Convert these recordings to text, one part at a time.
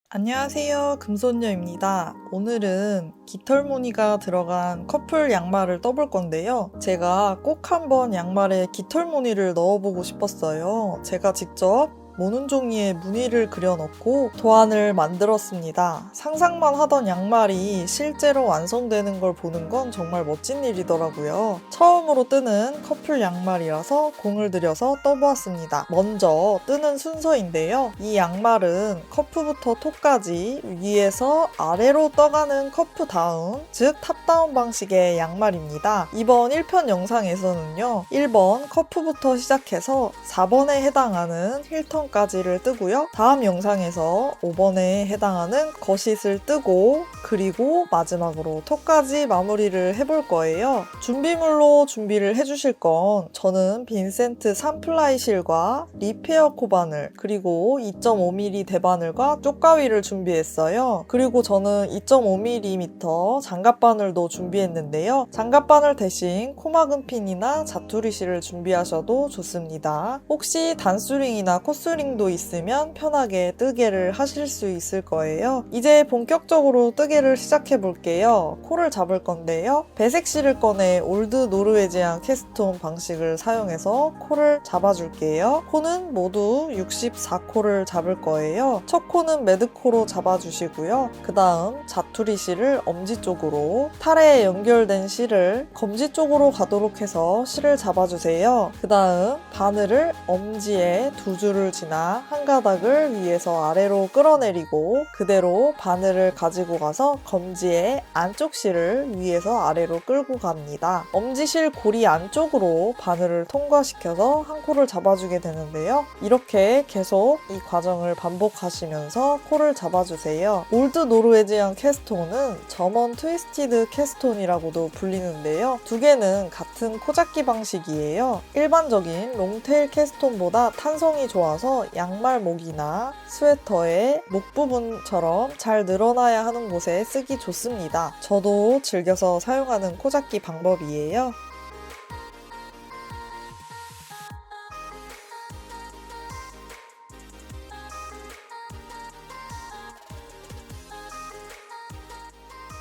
안녕하세요. 금손녀입니다. 오늘은 깃털 무늬가 들어간 커플 양말을 떠볼 건데요. 제가 꼭 한번 양말에 깃털 무늬를 넣어보고 싶었어요. 제가 직접 모눈 종이에 무늬를 그려넣고 도안을 만들었습니다. 상상만 하던 양말이 실제로 완성되는 걸 보는 건 정말 멋진 일이더라고요. 처음으로 뜨는 커플 양말이라서 공을 들여서 떠보았습니다. 먼저 뜨는 순서인데요. 이 양말은 커프부터 톱까지 위에서 아래로 떠가는 커프 다운, 즉 탑다운 방식의 양말입니다. 이번 1편 영상에서는요. 1번 커프부터 시작해서 4번에 해당하는 힐턴까지를 뜨고요. 다음 영상에서 5번에 해당하는 거싯을 뜨고 그리고 마지막으로 톱까지 마무리를 해볼 거예요. 준비물로 준비를 해주실 건 저는 빈센트 3플라이 실과 리페어 코바늘 그리고 2.5mm 대바늘과 쪽가위를 준비했어요. 그리고 저는 2.5mm 장갑바늘도 준비했는데요. 장갑바늘 대신 코막은 핀이나 자투리 실을 준비하셔도 좋습니다. 혹시 단수링이나 코스링도 있으면 편하게 뜨개를 하실 수 있을 거예요. 이제 본격적으로 뜨개를 시작해 볼게요. 코를 잡을 건데요. 배색 실을 꺼내 올드 노르웨지안 캐스톤 방식을 사용해서 코를 잡아줄게요. 코는 모두 64코를 잡을 거예요. 첫 코는 매드코로 잡아주시고요. 그 다음 자투리 실을 엄지 쪽으로, 탈에 연결된 실을 검지 쪽으로 가도록 해서 실을 잡아주세요. 그 다음 바늘을 엄지에 두 줄을 지나 한 가닥을 위에서 아래로 끌어내리고 그대로 바늘을 가지고 가서 검지의 안쪽 실을 위에서 아래로 끌고 갑니다. 엄지실 고리 안쪽으로 바늘을 통과시켜서 한 코를 잡아주게 되는데요. 이렇게 계속 이 과정을 반복하시면서 코를 잡아주세요. 올드 노르웨지안 캐스톤은 저먼 트위스티드 캐스톤이라고도 불리는데요. 두 개는 같은 코잡기 방식이에요. 일반적인 롱테일 캐스톤보다 탄성이 좋아서 양말 목이나 스웨터의 목 부분처럼 잘 늘어나야 하는 곳에 쓰기 좋습니다. 저도 즐겨서 사용하는 코잡기 방법이에요.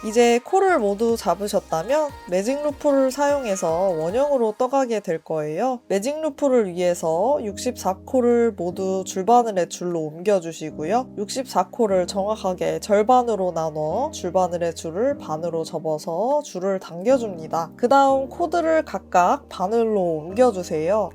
이제 코를 모두 잡으셨다면 매직 루프를 사용해서 원형으로 떠가게 될 거예요. 매직 루프를 위해서 64코를 모두 줄바늘의 줄로 옮겨주시고요. 64코를 정확하게 절반으로 나눠 줄바늘의 줄을 반으로 접어서 줄을 당겨줍니다. 그 다음 코드를 각각 바늘로 옮겨주세요.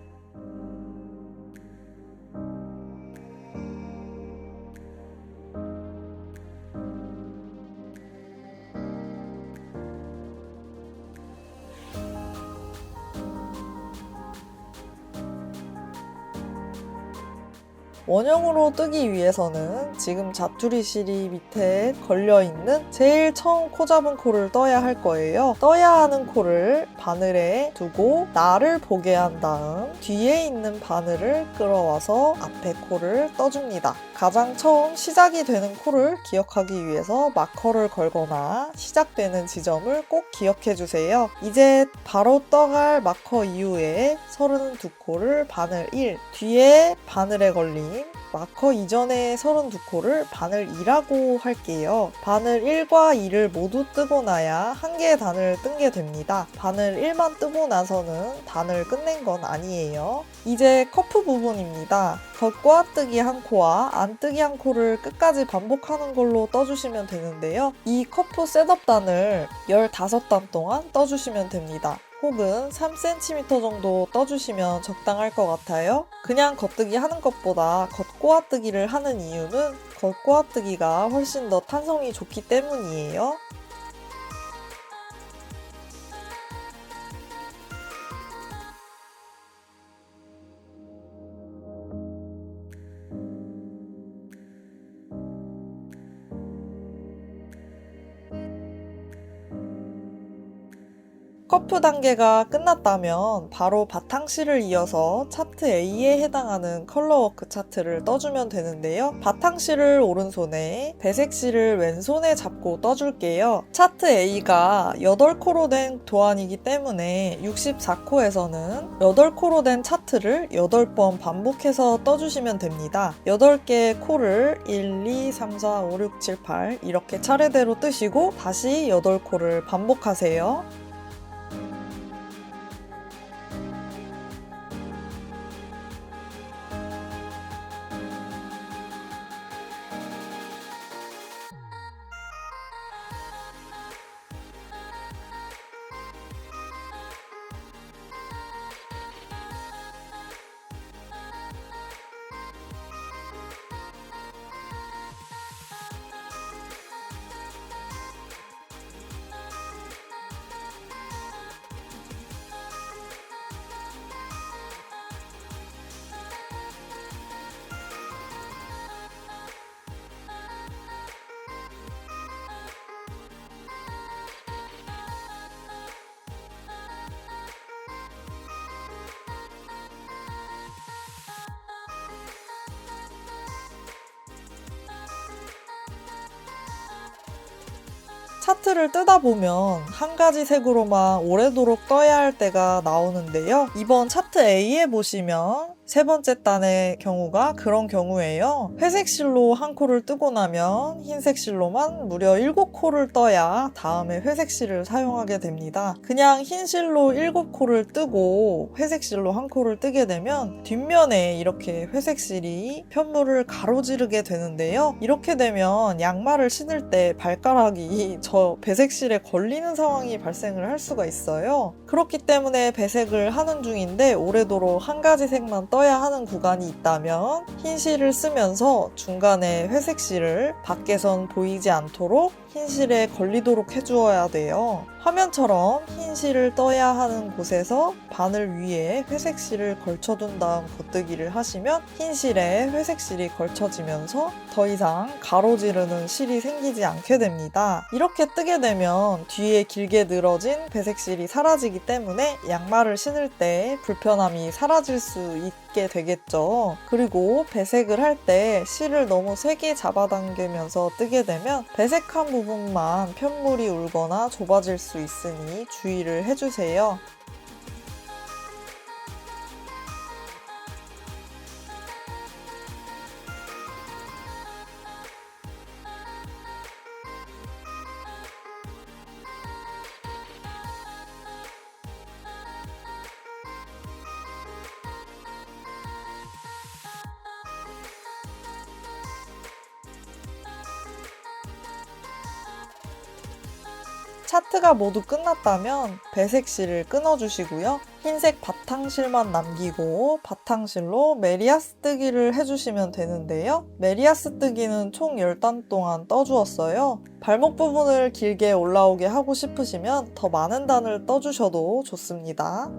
원형으로 뜨기 위해서는 지금 자투리 실이 밑에 걸려있는 제일 처음 코 잡은 코를 떠야 할 거예요. 떠야 하는 코를 바늘에 두고 나를 보게 한 다음 뒤에 있는 바늘을 끌어와서 앞에 코를 떠줍니다. 가장 처음 시작이 되는 코를 기억하기 위해서 마커를 걸거나 시작되는 지점을 꼭 기억해 주세요. 이제 바로 떠갈 마커 이후에 32코를 바늘 1, 뒤에 바늘에 걸린 마커 이전의 32코를 바늘 2라고 할게요. 바늘 1과 2를 모두 뜨고 나야 한 개의 단을 뜬 게 됩니다. 바늘 1만 뜨고 나서는 단을 끝낸 건 아니에요. 이제 커프 부분입니다. 겉꼬아뜨기 한 코와 안뜨기 한 코를 끝까지 반복하는 걸로 떠주시면 되는데요. 이 커프 셋업 단을 15단 동안 떠주시면 됩니다. 혹은 3cm 정도 떠주시면 적당할 것 같아요. 그냥 겉뜨기 하는 것보다 겉꼬아뜨기를 하는 이유는 겉꼬아뜨기가 훨씬 더 탄성이 좋기 때문이에요. 커프 단계가 끝났다면 바로 바탕실을 이어서 차트 A에 해당하는 컬러워크 차트를 떠주면 되는데요. 바탕실을 오른손에, 배색실을 왼손에 잡고 떠줄게요. 차트 A가 8코로 된 도안이기 때문에 64코에서는 8코로 된 차트를 8번 반복해서 떠주시면 됩니다. 8개의 코를 1, 2, 3, 4, 5, 6, 7, 8 이렇게 차례대로 뜨시고 다시 8코를 반복하세요. 차트를 뜨다 보면 한 가지 색으로만 오래도록 떠야 할 때가 나오는데요. 이번 차트 A에 보시면 세 번째 단의 경우가 그런 경우예요. 회색 실로 한 코를 뜨고 나면 흰색 실로만 무려 7코를 떠야 다음에 회색 실을 사용하게 됩니다. 그냥 흰 실로 7코를 뜨고 회색 실로 한 코를 뜨게 되면 뒷면에 이렇게 회색 실이 편물을 가로지르게 되는데요. 이렇게 되면 양말을 신을 때 발가락이 저 배색 실에 걸리는 상황이 발생을 할 수가 있어요. 그렇기 때문에 배색을 하는 중인데 오래도록 한 가지 색만 떠야 하는 구간이 있다면 흰 실을 쓰면서 중간에 회색 실을 밖에선 보이지 않도록 흰 실에 걸리도록 해주어야 돼요. 화면처럼 흰 실을 떠야 하는 곳에서 바늘 위에 회색 실을 걸쳐둔 다음 겉뜨기를 하시면 흰 실에 회색 실이 걸쳐지면서 더 이상 가로지르는 실이 생기지 않게 됩니다. 이렇게 뜨게 되면 뒤에 길게 늘어진 배색 실이 사라지기 때문에 양말을 신을 때 불편함이 사라질 수 있게 되겠죠. 그리고 배색을 할 때 실을 너무 세게 잡아당기면서 뜨게 되면 배색한 부분만 편물이 울거나 좁아질 수 있으니 주의를 해주세요. 차트가 모두 끝났다면 배색실을 끊어주시고요. 흰색 바탕실만 남기고 바탕실로 메리아스 뜨기를 해주시면 되는데요. 메리아스 뜨기는 총 10단 동안 떠주었어요. 발목 부분을 길게 올라오게 하고 싶으시면 더 많은 단을 떠주셔도 좋습니다.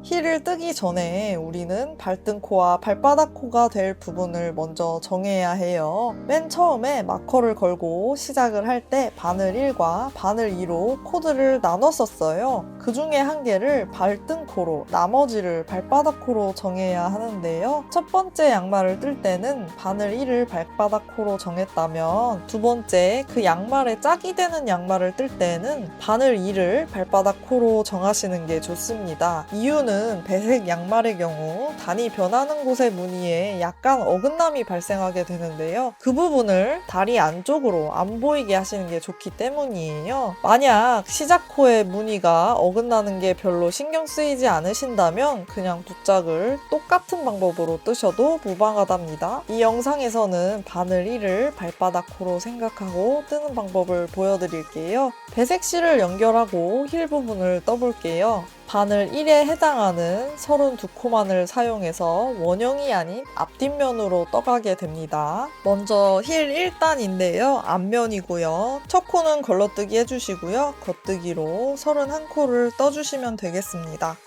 힐을 뜨기 전에 우리는 발등코와 발바닥코가 될 부분을 먼저 정해야 해요. 맨 처음에 마커를 걸고 시작을 할 때 바늘 1과 바늘 2로 코드를 나눴었어요. 그 중에 한 개를 발등코로, 나머지를 발바닥코로 정해야 하는데요. 첫 번째 양말을 뜰 때는 바늘 1을 발바닥코로 정했다면 두 번째 그 양말에 짝이 되는 양말을 뜰 때는 바늘 2를 발바닥코로 정하시는 게 좋습니다. 이유는 배색 양말의 경우 단이 변하는 곳의 무늬에 약간 어긋남이 발생하게 되는데요. 그 부분을 다리 안쪽으로 안 보이게 하시는 게 좋기 때문이에요. 만약 시작코의 무늬가 어긋나는 게 별로 신경 쓰이지 않으신다면 그냥 두 짝을 똑같은 방법으로 뜨셔도 무방하답니다. 이 영상에서는 바늘 1을 발바닥코로 생각하고 뜨는 방법을 보여드릴게요. 배색실을 연결하고 힐 부분을 떠볼게요. 바늘 1에 해당하는 32코만을 사용해서 원형이 아닌 앞뒷면으로 떠가게 됩니다. 먼저 힐 1단인데요. 앞면이고요. 첫 코는 걸러뜨기 해주시고요. 겉뜨기로 31코를 떠주시면 되겠습니다.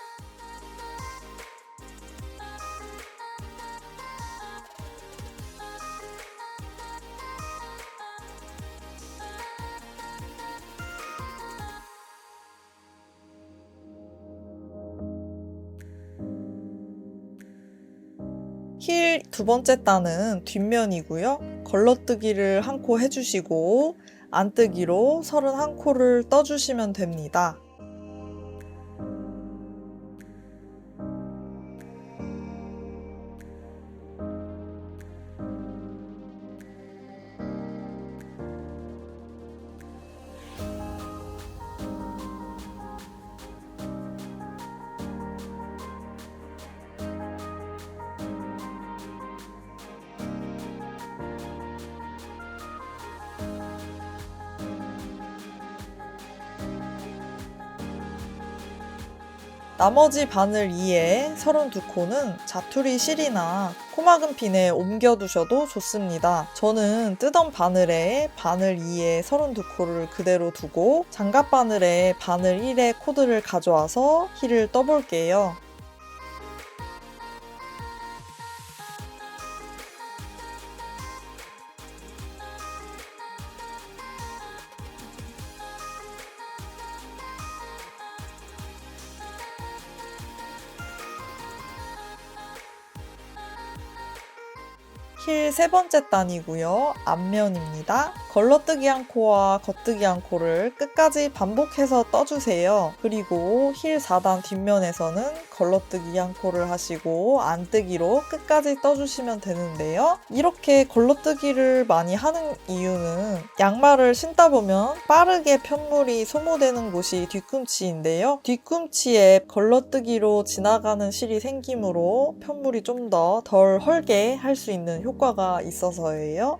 힐 두 번째 단은 뒷면이고요. 걸러뜨기를 한 코 해주시고 안뜨기로 31코를 떠주시면 됩니다. 나머지 바늘 2에 32코는 자투리 실이나 코막은 핀에 옮겨두셔도 좋습니다. 저는 뜨던 바늘에 바늘 2에 32코를 그대로 두고 장갑 바늘에 바늘 1에 코드를 가져와서 힐을 떠볼게요. 힐 세 번째 단이고요. 앞면입니다. 걸러뜨기 한 코와 겉뜨기 한 코를 끝까지 반복해서 떠주세요. 그리고 힐 4단 뒷면에서는 걸러뜨기 한 코를 하시고 안뜨기로 끝까지 떠주시면 되는데요. 이렇게 걸러뜨기를 많이 하는 이유는 양말을 신다 보면 빠르게 편물이 소모되는 곳이 뒤꿈치인데요. 뒤꿈치에 걸러뜨기로 지나가는 실이 생기므로 편물이 좀 더 덜 헐게 할 수 있는 효과가 있어서예요.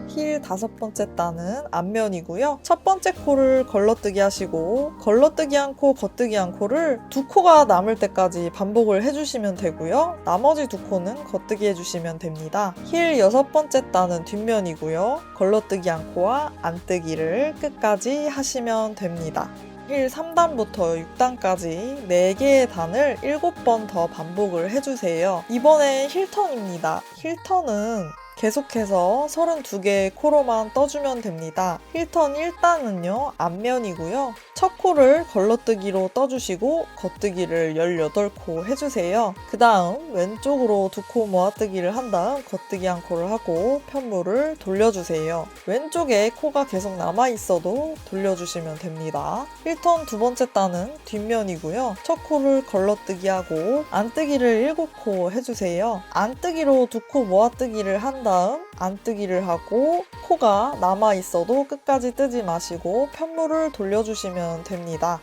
힐 다섯 번째 단은 앞면이고요. 첫 번째 코를 걸러뜨기 하시고 걸러뜨기 한 코, 겉뜨기 한 코를 두 코가 남을 때까지 반복을 해주시면 되고요. 나머지 두 코는 겉뜨기 해주시면 됩니다. 힐 여섯 번째 단은 뒷면이고요. 걸러뜨기 한 코와 안뜨기를 끝까지 하시면 됩니다. 힐 3단부터 6단까지 4개의 단을 7번 더 반복을 해주세요. 이번엔 힐턴입니다. 힐턴은 계속해서 32개의 코로만 떠주면 됩니다. 힐턴 1단은요, 앞면이고요. 첫 코를 걸러뜨기로 떠주시고 겉뜨기를 18코 해주세요. 그 다음 왼쪽으로 두 코 모아뜨기를 한 다음 겉뜨기 한 코를 하고 편물을 돌려주세요. 왼쪽에 코가 계속 남아있어도 돌려주시면 됩니다. 힐턴 두 번째 단은 뒷면이고요. 첫 코를 걸러뜨기 하고 안뜨기를 7코 해주세요. 안뜨기로 두 코 모아뜨기를 한 다음 안뜨기를 하고 코가 남아있어도 끝까지 뜨지 마시고 편물을 돌려주시면 됩니다.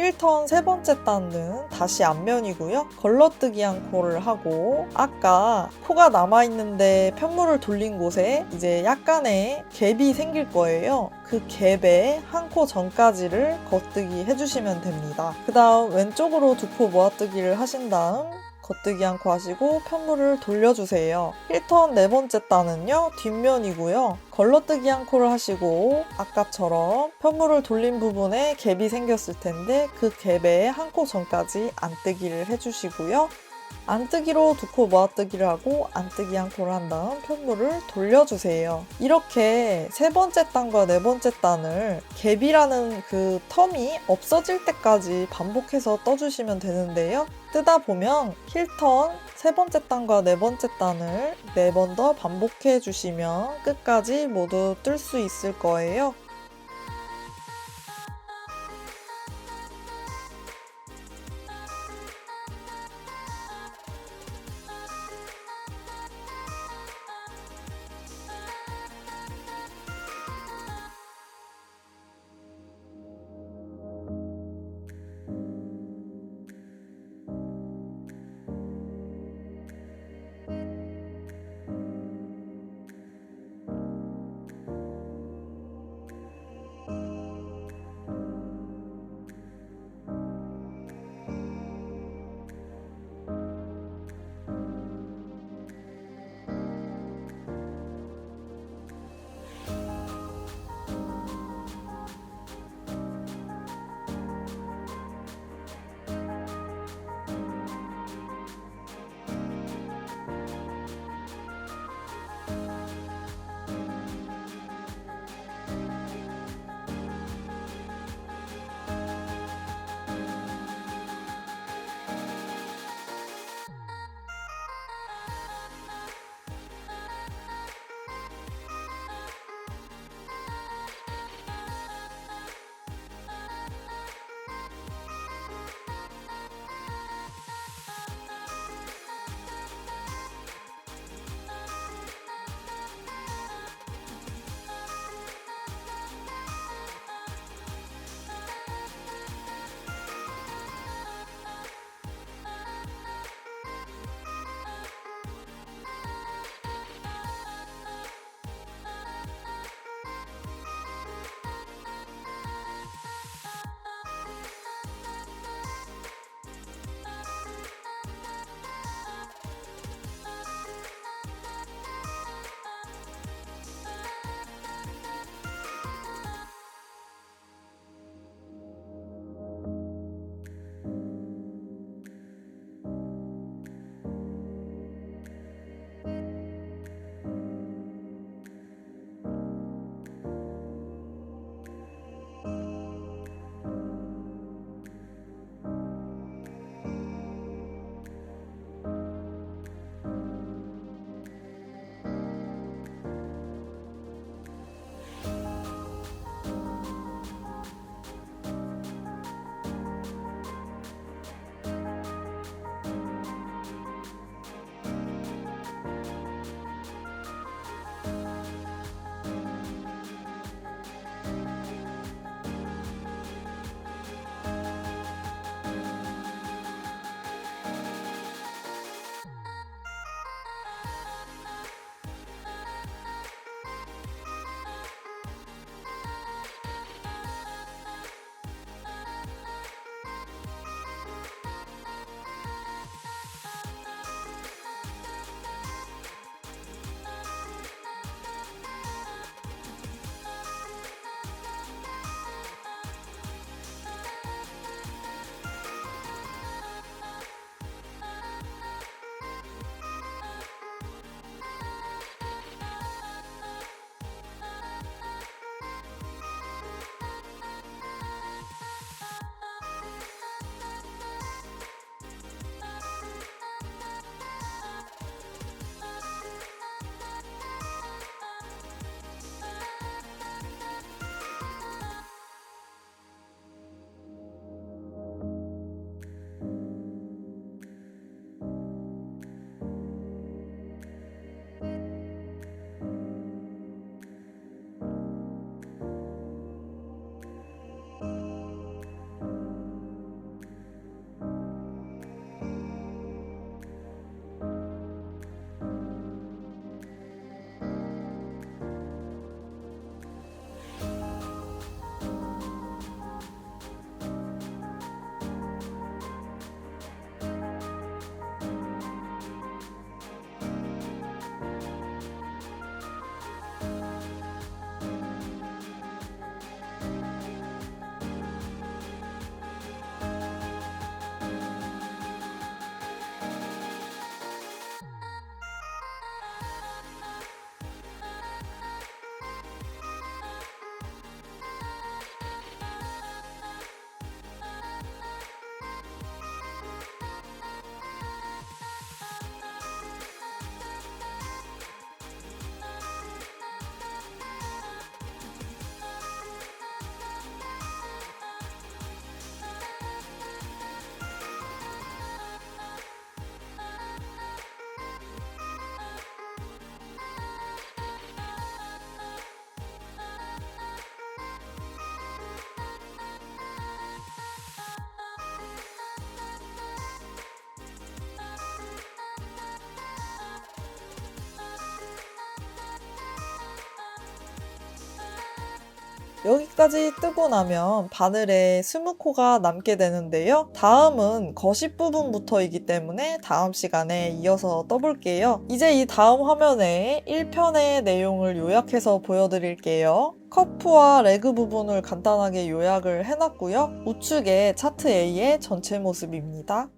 힐턴 세 번째 단은 다시 앞면이고요. 걸러뜨기한 코를 하고 아까 코가 남아있는데 편물을 돌린 곳에 이제 약간의 갭이 생길 거예요. 그 갭에 한 코 전까지를 겉뜨기 해주시면 됩니다. 그 다음 왼쪽으로 두 코 모아뜨기를 하신 다음 겉뜨기 한 코 하시고 편물을 돌려주세요. 힐턴 네 번째 단은요, 뒷면이고요. 걸러뜨기 한 코를 하시고 아까처럼 편물을 돌린 부분에 갭이 생겼을 텐데 그 갭에 한 코 전까지 안뜨기를 해주시고요. 안뜨기로 두 코 모아뜨기를 하고 안뜨기 한 코를 한 다음 편물을 돌려주세요. 이렇게 세 번째 단과 네 번째 단을 갭이라는 그 텀이 없어질 때까지 반복해서 떠주시면 되는데요. 뜨다 보면 힐턴 세 번째 단과 네 번째 단을 4번 더 반복해 주시면 끝까지 모두 뜰 수 있을 거예요. 여기까지 뜨고 나면 바늘에 20코가 남게 되는데요. 다음은 거실 부분부터이기 때문에 다음 시간에 이어서 떠볼게요. 이제 이 다음 화면에 1편의 내용을 요약해서 보여드릴게요. 커프와 레그 부분을 간단하게 요약을 해놨고요. 우측에 차트 A의 전체 모습입니다.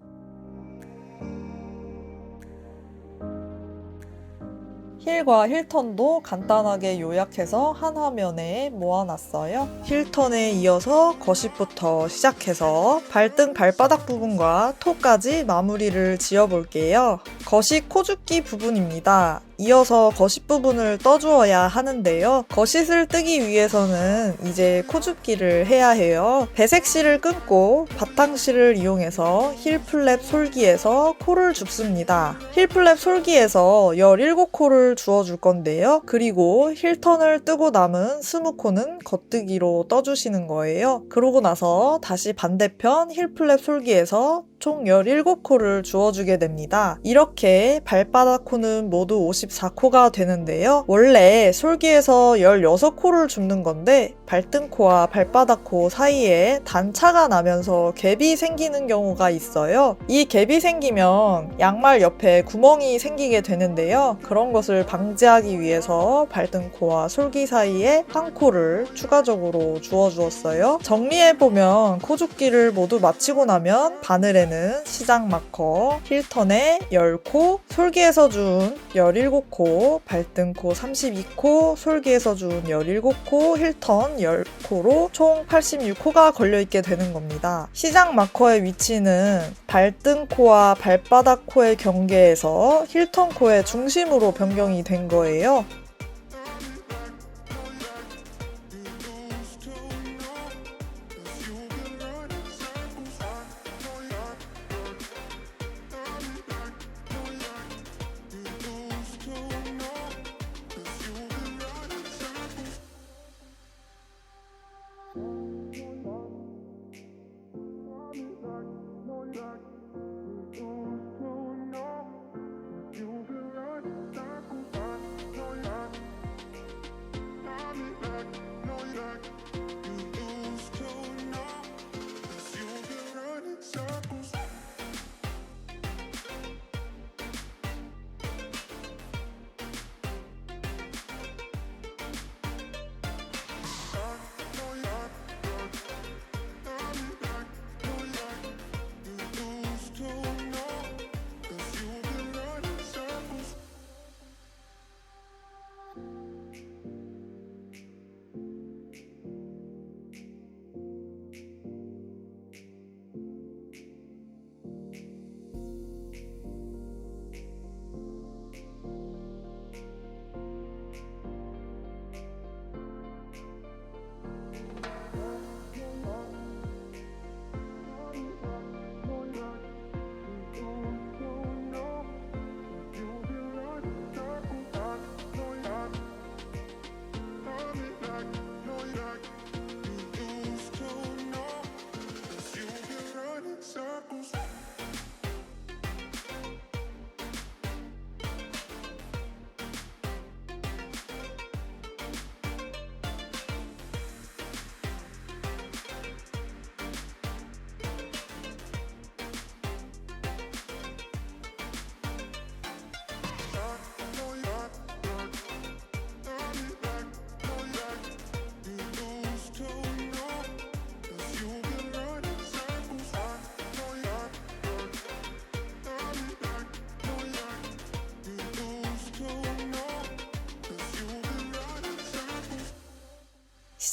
힐과 힐턴도 간단하게 요약해서 한 화면에 모아놨어요. 힐턴에 이어서 거십부터 시작해서 발등 발바닥 부분과 토까지 마무리를 지어볼게요. 거십 코죽기 부분입니다. 이어서 거십 부분을 떠주어야 하는데요. 거십을 뜨기 위해서는 이제 코줍기를 해야 해요. 배색실을 끊고 바탕실을 이용해서 힐플랩 솔기에서 코를 줍습니다. 힐플랩 솔기에서 17코를 주어줄 건데요. 그리고 힐턴을 뜨고 남은 20코는 겉뜨기로 떠주시는 거예요. 그러고 나서 다시 반대편 힐플랩 솔기에서 총 17코를 주어주게 됩니다. 이렇게 발바닥 코는 모두 54코가 되는데요. 원래 솔기에서 16코를 줍는 건데 발등코와 발바닥 코 사이에 단차가 나면서 갭이 생기는 경우가 있어요. 이 갭이 생기면 양말 옆에 구멍이 생기게 되는데요. 그런 것을 방지하기 위해서 발등코와 솔기 사이에 한 코를 추가적으로 주어주었어요. 정리해보면 코줍기를 모두 마치고 나면 바늘에는 시작 마커, 힐턴에 10코, 솔기에서 준 17코, 발등코 32코, 솔기에서 준 17코, 힐턴 10코로 총 86코가 걸려있게 되는 겁니다. 시작 마커의 위치는 발등코와 발바닥 코의 경계에서 힐턴 코의 중심으로 변경이 된 거예요.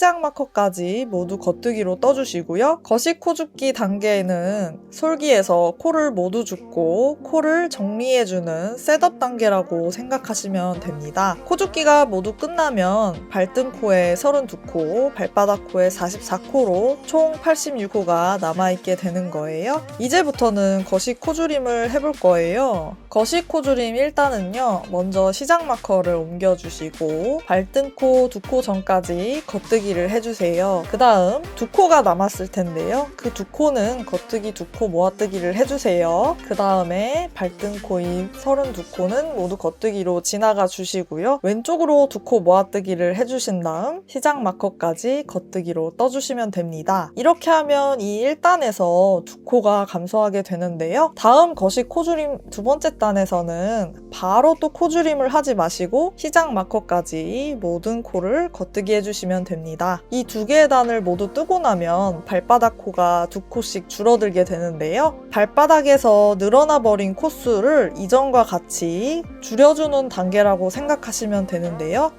시작 마커까지 모두 겉뜨기로 떠주시고요. 거실 코 줍기 단계에는 솔기에서 코를 모두 줍고 코를 정리해주는 셋업 단계라고 생각하시면 됩니다. 코 줍기가 모두 끝나면 발등코에 32코, 발바닥 코에 44코로 총 86코가 남아있게 되는 거예요. 이제부터는 거실 코주림을 해볼 거예요. 거실 코주림 1단은요. 먼저 시작 마커를 옮겨주시고 발등코 2코 전까지 겉뜨기 겉뜨기를 해주세요. 그 다음 두 코가 남았을 텐데요. 그 두 코는 겉뜨기 두 코 모아뜨기를 해주세요. 그 다음에 발등, 코, 입 32코는 모두 겉뜨기로 지나가 주시고요. 왼쪽으로 두 코 모아뜨기를 해주신 다음 시작 마커까지 겉뜨기로 떠주시면 됩니다. 이렇게 하면 이 1단에서 두 코가 감소하게 되는데요. 다음 거식 코줄임 두 번째 단에서는 바로 또 코줄임을 하지 마시고 시작 마커까지 모든 코를 겉뜨기 해주시면 됩니다. 이 두 개의 단을 모두 뜨고 나면 발바닥 코가 두 코씩 줄어들게 되는데요. 발바닥에서 늘어나 버린 코수를 이전과 같이 줄여주는 단계라고 생각하시면 되는데요.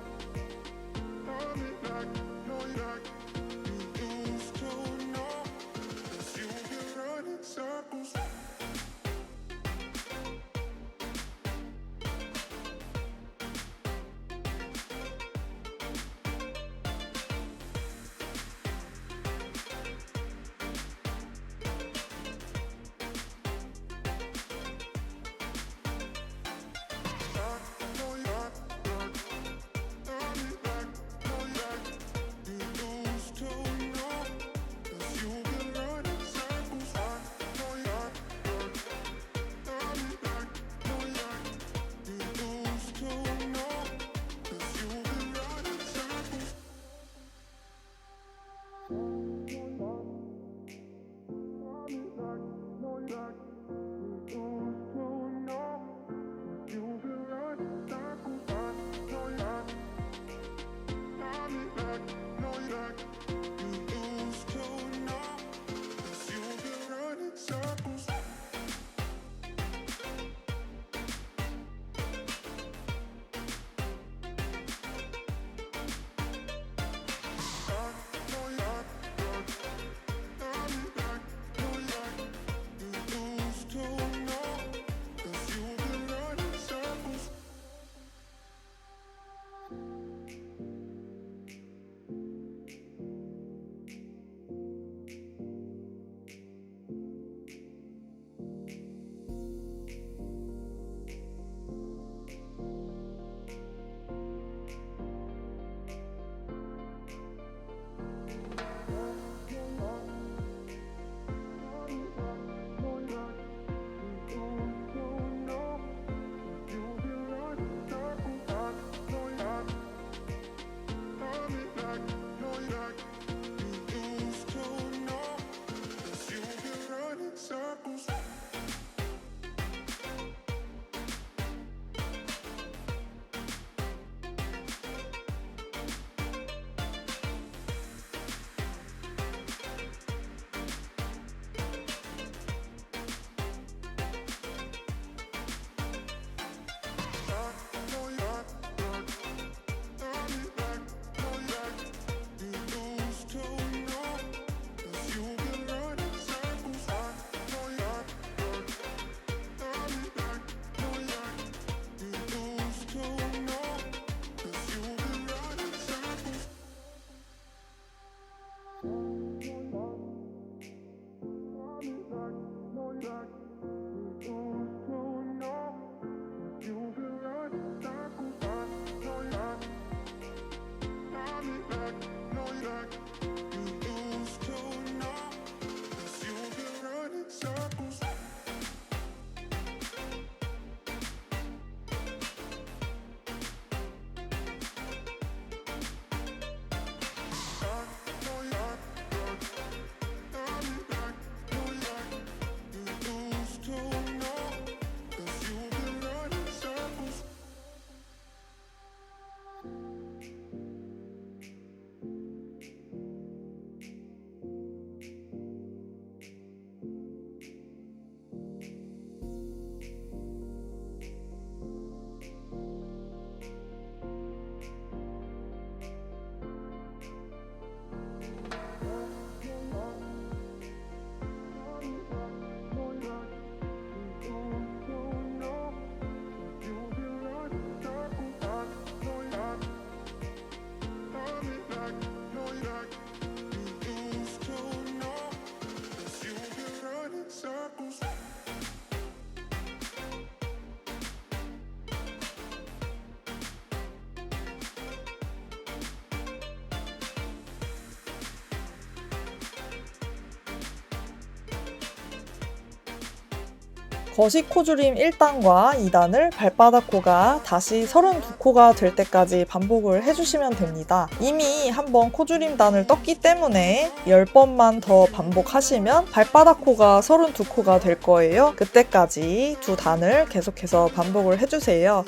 거시 코줄임 1단과 2단을 발바닥 코가 다시 32코가 될 때까지 반복을 해주시면 됩니다. 이미 한번 코줄임단을 떴기 때문에 10번만 더 반복하시면 발바닥 코가 32코가 될 거예요. 그때까지 두 단을 계속해서 반복을 해주세요.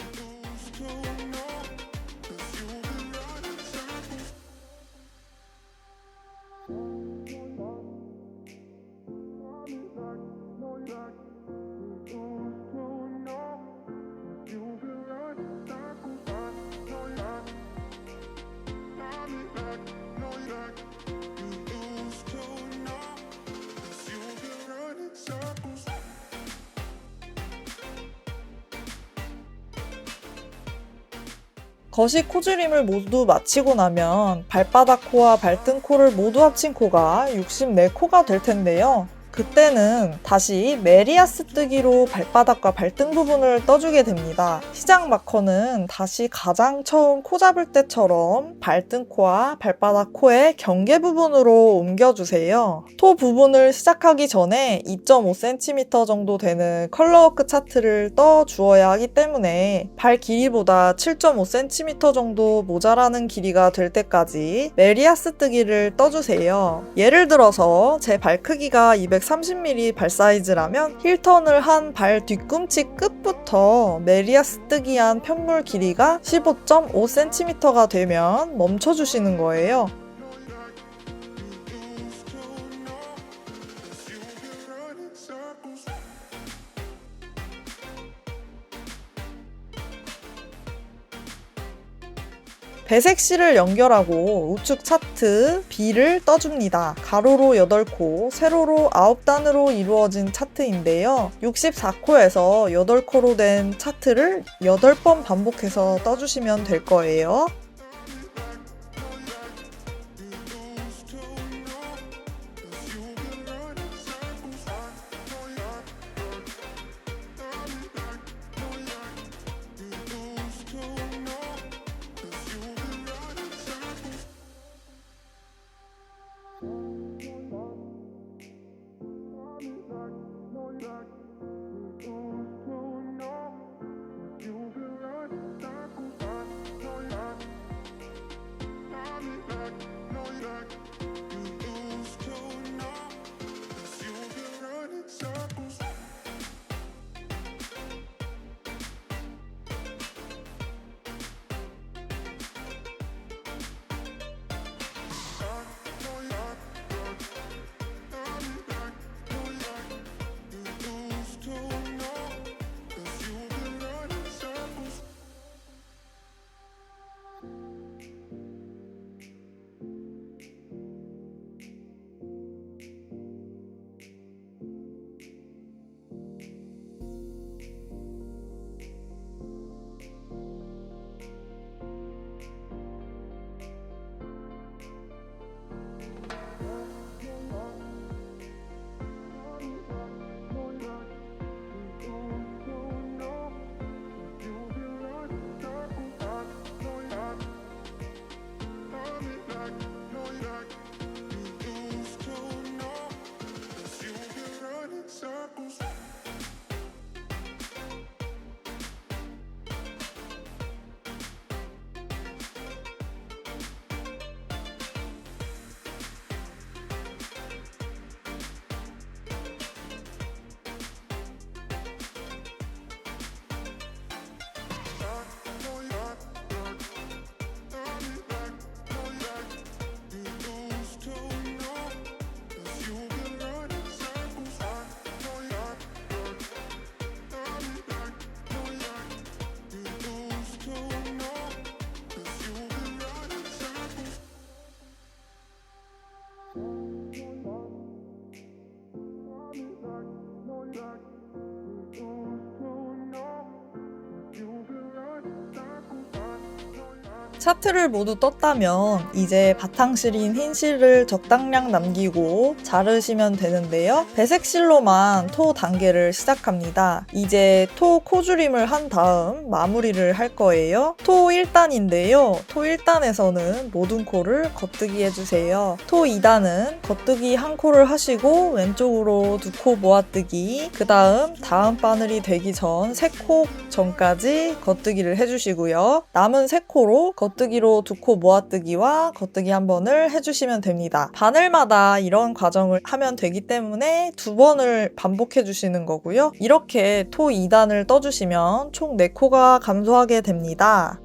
거시 코줄임을 모두 마치고 나면 발바닥 코와 발등 코를 모두 합친 코가 64코가 될 텐데요. 그때는 다시 메리아스 뜨기로 발바닥과 발등 부분을 떠주게 됩니다. 시작 마커는 다시 가장 처음 코 잡을 때처럼 발등 코와 발바닥 코의 경계 부분으로 옮겨주세요. 토 부분을 시작하기 전에 2.5cm 정도 되는 컬러워크 차트를 떠 주어야 하기 때문에 발 길이보다 7.5cm 정도 모자라는 길이가 될 때까지 메리아스 뜨기를 떠주세요. 예를 들어서 제 발 크기가 230mm 발 사이즈라면 힐턴을 한 발 뒤꿈치 끝부터 메리아스 뜨기한 편물 길이가 15.5cm가 되면 멈춰주시는 거예요. 배색실을 연결하고 우측 차트 B를 떠줍니다. 가로로 8코, 세로로 9단으로 이루어진 차트인데요. 64코에서 8코로 된 차트를 8번 반복해서 떠주시면 될 거예요. 차트를 모두 떴다면 이제 바탕실인 흰실을 적당량 남기고 자르시면 되는데요. 배색실로만 토 단계를 시작합니다. 이제 토 코줄임을 한 다음 마무리를 할 거예요. 토 1단인데요. 토 1단에서는 모든 코를 겉뜨기 해주세요. 토 2단은 겉뜨기 한 코를 하시고 왼쪽으로 두 코 모아뜨기, 그 다음 바늘이 되기 전 3코 전까지 겉뜨기를 해주시고요. 남은 3코로 겉뜨기로 2코 모아뜨기와 겉뜨기 한 번을 해주시면 됩니다. 바늘마다 이런 과정을 하면 되기 때문에 2번을 반복해 주시는 거고요. 이렇게 토 2단을 떠주시면 총 4코가 감소하게 됩니다.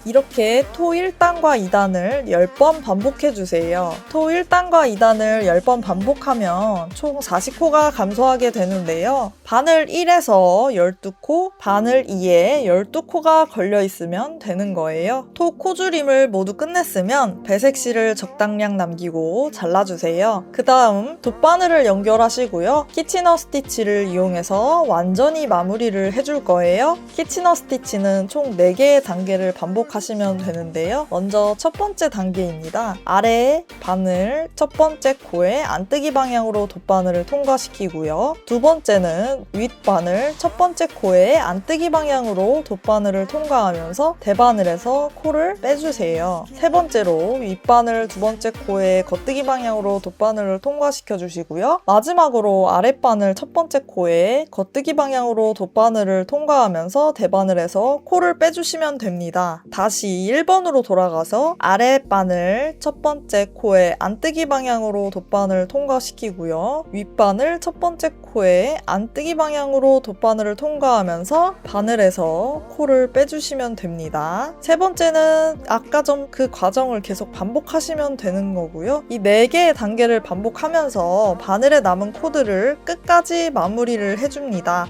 이렇게 토 1단과 2단을 10번 반복해주세요. 토 1단과 2단을 10번 반복하면 총 40코가 감소하게 되는데요. 바늘 1에서 12코, 바늘 2에 12코가 걸려있으면 되는 거예요. 토 코줄임을 모두 끝냈으면 배색실을 적당량 남기고 잘라주세요. 그 다음 돗바늘을 연결하시고요. 키치너 스티치를 이용해서 완전히 마무리를 해줄 거예요. 키치너 스티치는 총 4개의 단계를 반복하시면 되는데요. 먼저 첫 번째 단계입니다. 아래 바늘 첫 번째 코에 안뜨기 방향으로 돗바늘을 통과시키고요. 두 번째는 윗바늘 첫 번째 코에 안뜨기 방향으로 돗바늘을 통과하면서 대바늘에서 코를 빼주세요. 세 번째로 윗바늘 두 번째 코에 겉뜨기 방향으로 돗바늘을 통과시켜 주시고요. 마지막으로 아랫바늘 첫 번째 코에 겉뜨기 방향으로 돗바늘을 통과하면서 대바늘에서 코를 빼주시면 됩니다. 다시 1번으로 돌아가서 아랫바늘 첫 번째 코의 안뜨기 방향으로 돗바늘 통과시키고요. 윗바늘 첫 번째 코의 안뜨기 방향으로 돗바늘을 통과하면서 바늘에서 코를 빼주시면 됩니다. 세 번째는 아까 전 그 과정을 계속 반복하시면 되는 거고요. 이 4개의 단계를 반복하면서 바늘에 남은 코드를 끝까지 마무리를 해줍니다.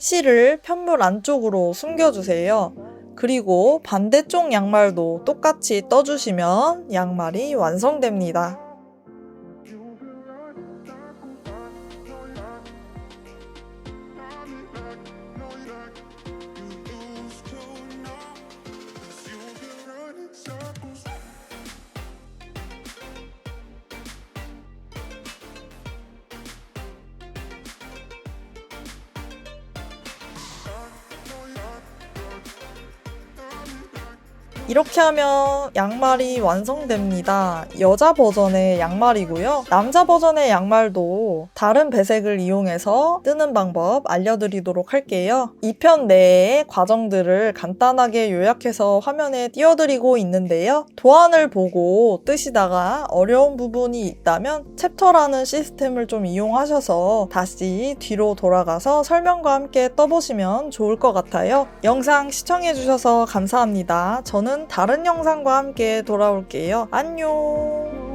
실을 편물 안쪽으로 숨겨주세요. 그리고 반대쪽 양말도 똑같이 떠주시면 양말이 완성됩니다. 이렇게 하면 양말이 완성됩니다. 여자 버전의 양말이고요. 남자 버전의 양말도 다른 배색을 이용해서 뜨는 방법 알려드리도록 할게요. 2편 내의 과정들을 간단하게 요약해서 화면에 띄워드리고 있는데요. 도안을 보고 뜨시다가 어려운 부분이 있다면 챕터라는 시스템을 좀 이용하셔서 다시 뒤로 돌아가서 설명과 함께 떠보시면 좋을 것 같아요. 영상 시청해주셔서 감사합니다. 저는 다른 영상과 함께 돌아올게요. 안녕!